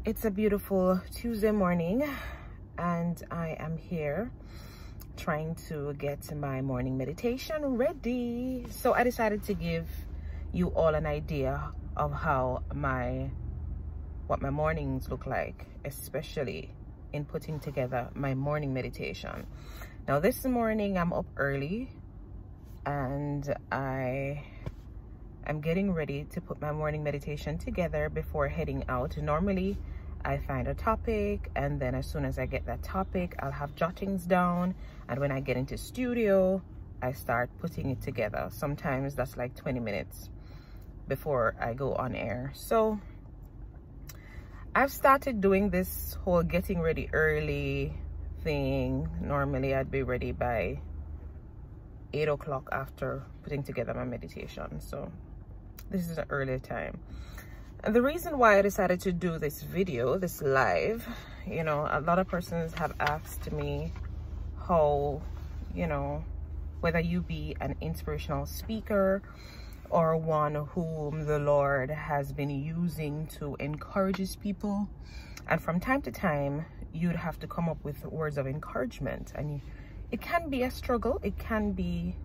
It's a beautiful Tuesday morning and I am here trying to get my morning meditation ready. So I decided to give you all an idea of how what my mornings look like, especially in putting together my morning meditation. Now this morning I'm up early and I'm getting ready to put my morning meditation together before heading out. Normally I find a topic, and then as soon as I get that topic, I'll have jottings down, and when I get into studio, I start putting it together. Sometimes that's like 20 minutes before I go on air. So I've started doing this whole getting ready early thing. Normally I'd be ready by 8 o'clock after putting together my meditation. So this is an earlier time. And the reason why I decided to do this video, this live, a lot of persons have asked me how, whether you be an inspirational speaker or one whom the Lord has been using to encourage his people. And from time to time, you'd have to come up with words of encouragement. And it can be a struggle. It can be,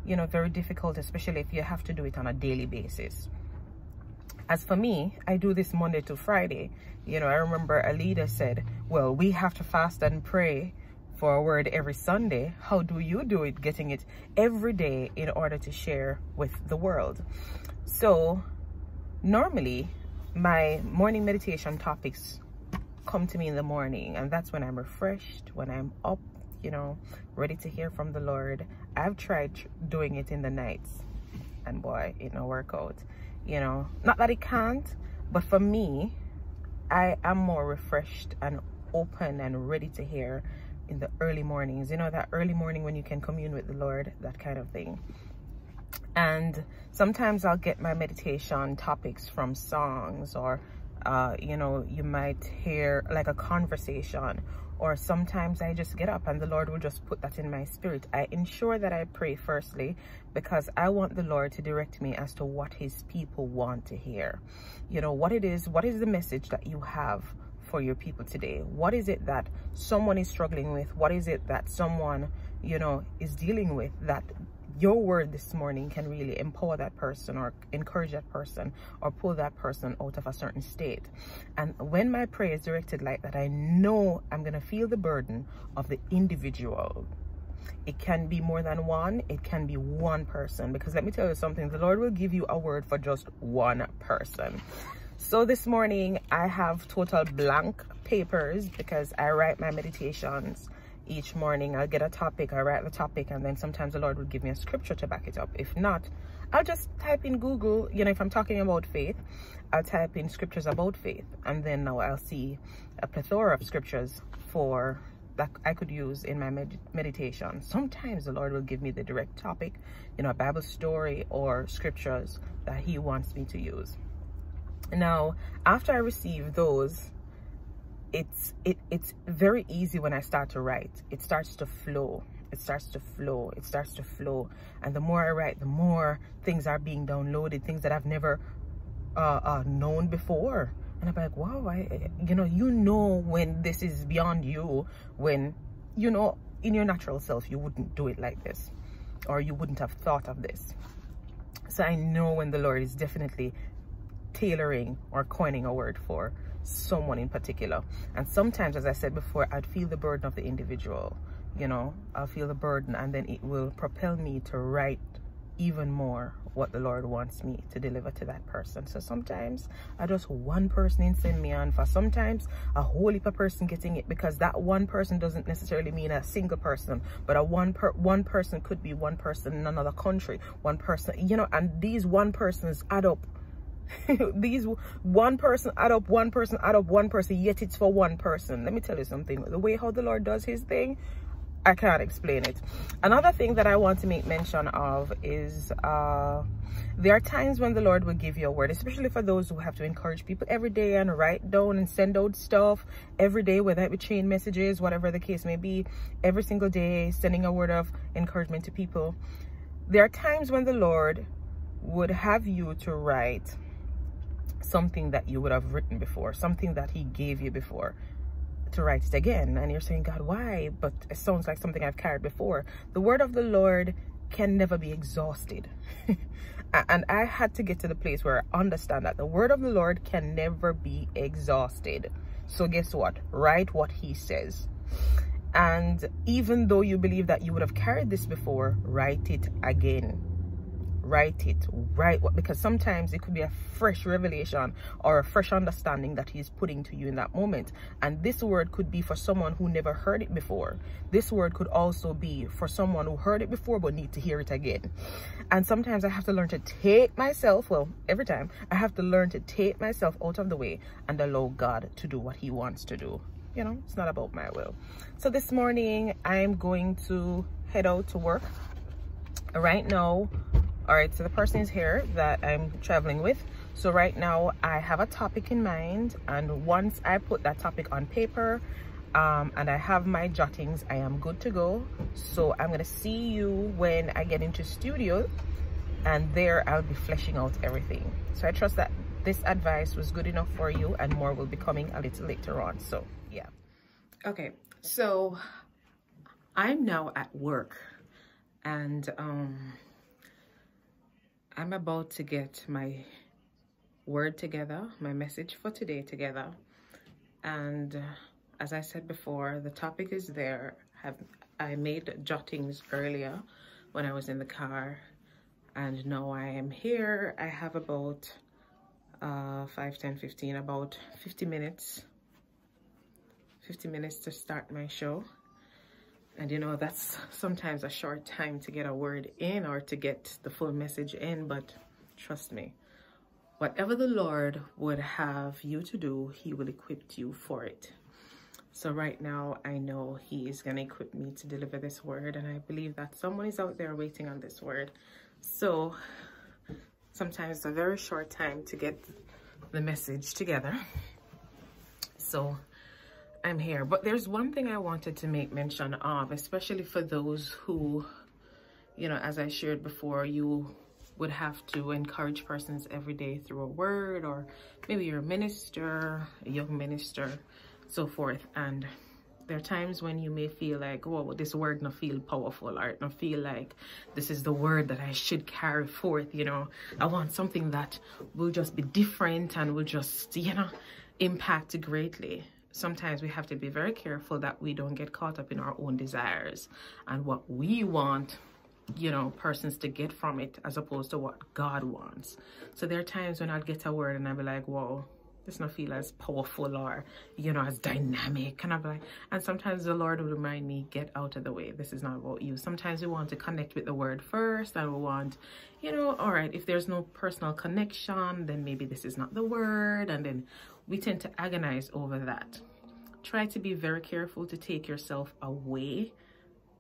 very difficult, especially if you have to do it on a daily basis. As for me, I do this Monday to Friday. I remember a leader said, well, we have to fast and pray for a word every Sunday. How do you do it, getting it every day in order to share with the world? So normally my morning meditation topics come to me in the morning, and that's when I'm refreshed, when I'm up, ready to hear from the Lord. I've tried doing it in the nights, and boy, it no work out. Not that it can't, but for me, I am more refreshed and open and ready to hear in the early mornings. That early morning when you can commune with the Lord, that kind of thing. And sometimes I'll get my meditation topics from songs, or you might hear like a conversation, or sometimes I just get up and the Lord will just put that in my spirit. I ensure that I pray firstly, because I want the Lord to direct me as to what his people want to hear. What is the message that you have for your people today? What is it that someone is struggling with? What is it that someone, is dealing with, that your word this morning can really empower that person or encourage that person or pull that person out of a certain state? And when my prayer is directed like that, I know I'm going to feel the burden of the individual. It can be more than one. It can be one person, because let me tell you something, the Lord will give you a word for just one person. So this morning I have total blank papers because I write my meditations each morning. I'll get a topic, I write the topic, and then sometimes the Lord will give me a scripture to back it up. If not, I'll just type in Google, if I'm talking about faith, I'll type in scriptures about faith, and then now I'll see a plethora of scriptures that I could use in my meditation. Sometimes the Lord will give me the direct topic, a Bible story or scriptures that he wants me to use. Now, after I receive those, it's very easy when I start to write. It starts to flow. It starts to flow. It starts to flow. And the more I write, the more things are being downloaded, things that I've never known before. And I'm like, wow, when this is beyond you, when, in your natural self, you wouldn't do it like this, or you wouldn't have thought of this. So I know when the Lord is definitely tailoring or coining a word for someone in particular. And sometimes, as I said before, I'd feel the burden of the individual. I'll feel the burden, and then it will propel me to write even more what the Lord wants me to deliver to that person. So sometimes I just one person in send me on for, sometimes a whole heap of person getting it, because that one person doesn't necessarily mean a single person, but a one person could be one person in another country, one person, and these one persons add up. These one person add up, one person add up, one person, yet it's for one person. Let me tell you something, the way how the Lord does his thing, I can't explain it. Another thing that I want to make mention of is there are times when the Lord will give you a word, especially for those who have to encourage people every day and write down and send out stuff every day, whether it be chain messages, whatever the case may be, every single day, sending a word of encouragement to people. There are times when the Lord would have you to write something that you would have written before, something that he gave you before, to write it again. And you're saying, God, why? But it sounds like something I've carried before. The word of the Lord can never be exhausted. And I had to get to the place where I understand that the word of the Lord can never be exhausted. So guess what? Write what he says. And even though you believe that you would have carried this before, write it again. Write it, write what, because sometimes it could be a fresh revelation or a fresh understanding that he's putting to you in that moment. And this word could be for someone who never heard it before. This word could also be for someone who heard it before but need to hear it again. And sometimes I have to learn to take myself, well, every time I have to learn to take myself out of the way and allow God to do what he wants to do. You know, it's not about my will. So this morning I'm going to head out to work right now. All right, so the person is here that I'm traveling with. So right now I have a topic in mind, and once I put that topic on paper and I have my jottings, I am good to go. So I'm gonna see you when I get into studio, and there I'll be fleshing out everything. So I trust that this advice was good enough for you, and more will be coming a little later on. So yeah. Okay, so I'm now at work, and I'm about to get my word together, my message for today together. And as I said before, the topic is there. I made jottings earlier when I was in the car, and now I am here. I have about 5, 10, 15, about 50 minutes to start my show. And you know, that's sometimes a short time to get a word in or to get the full message in, but trust me, whatever the Lord would have you to do, he will equip you for it. So right now, I know he is going to equip me to deliver this word, and I believe that someone is out there waiting on this word. So sometimes it's a very short time to get the message together. So I'm here, but there's one thing I wanted to make mention of, especially for those who, you know, as I shared before, you would have to encourage persons every day through a word, or maybe you're a minister, a young minister, so forth. And there are times when you may feel like, oh, this word not feel powerful, or it not feel like this is the word that I should carry forth. You know, I want something that will just be different and will just, you know, impact greatly. Sometimes we have to be very careful that we don't get caught up in our own desires and what we want, you know, persons to get from it, as opposed to what God wants. So there are times when I'd get a word and I'd be like, whoa, this not feel as powerful or, you know, as dynamic. And I'd be like, and sometimes the Lord will remind me, get out of the way. This is not about you. Sometimes we want to connect with the word first, and we want, you know, all right, if there's no personal connection, then maybe this is not the word. And then we tend to agonize over that. Try to be very careful to take yourself away,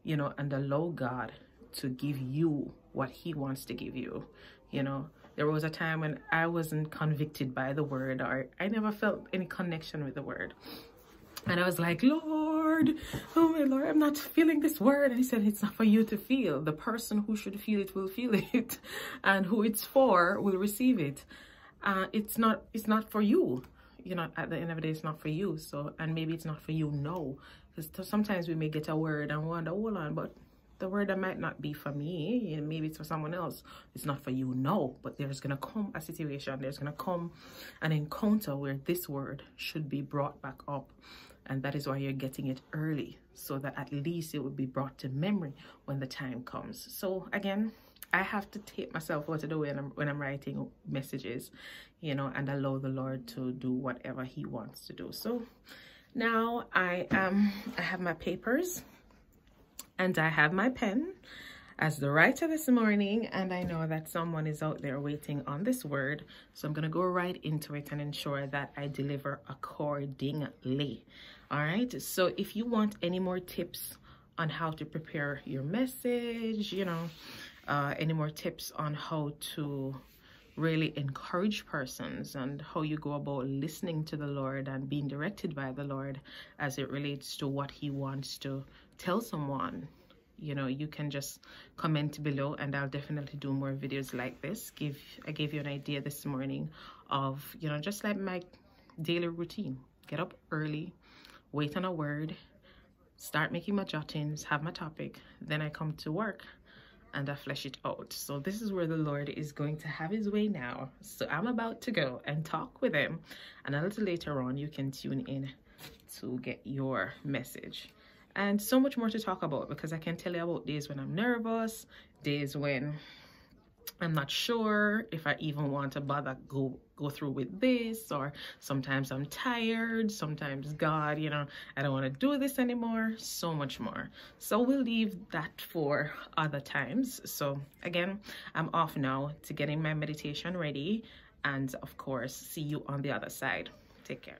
you know, and allow God to give you what he wants to give you. You know, there was a time when I wasn't convicted by the word, or I never felt any connection with the word. And I was like, Lord, oh my Lord, I'm not feeling this word. And he said, it's not for you to feel. The person who should feel it will feel it, and who it's for will receive it. It's not for you. You know, at the end of the day, it's not for you. So, and maybe it's not for you now, because sometimes we may get a word and wonder, hold on, but the word that might not be for me, you know, maybe it's for someone else. It's not for you now, but there's gonna come a situation, there's gonna come an encounter where this word should be brought back up, and that is why you're getting it early, so that at least it will be brought to memory when the time comes. So again, I have to take myself out of the way when I'm writing messages, you know, and allow the Lord to do whatever he wants to do. So now I have my papers and I have my pen as the writer this morning, and I know that someone is out there waiting on this word. So I'm going to go right into it and ensure that I deliver accordingly. All right. So if you want any more tips on how to prepare your message, you know, any more tips on how to really encourage persons and how you go about listening to the Lord and being directed by the Lord as it relates to what he wants to tell someone, you know, you can just comment below and I'll definitely do more videos like this. I gave you an idea this morning of, you know, just like my daily routine. Get up early, wait on a word, start making my jottings, have my topic, then I come to work and I flesh it out. So this is where the Lord is going to have his way now. So I'm about to go and talk with him, and a little later on you can tune in to get your message. And so much more to talk about, because I can tell you about days when I'm nervous, days when I'm not sure if I even want to bother go through with this, or sometimes I'm tired, sometimes God, you know, I don't want to do this anymore, so much more. So we'll leave that for other times. So again, I'm off now to getting my meditation ready, and of course see you on the other side. Take care.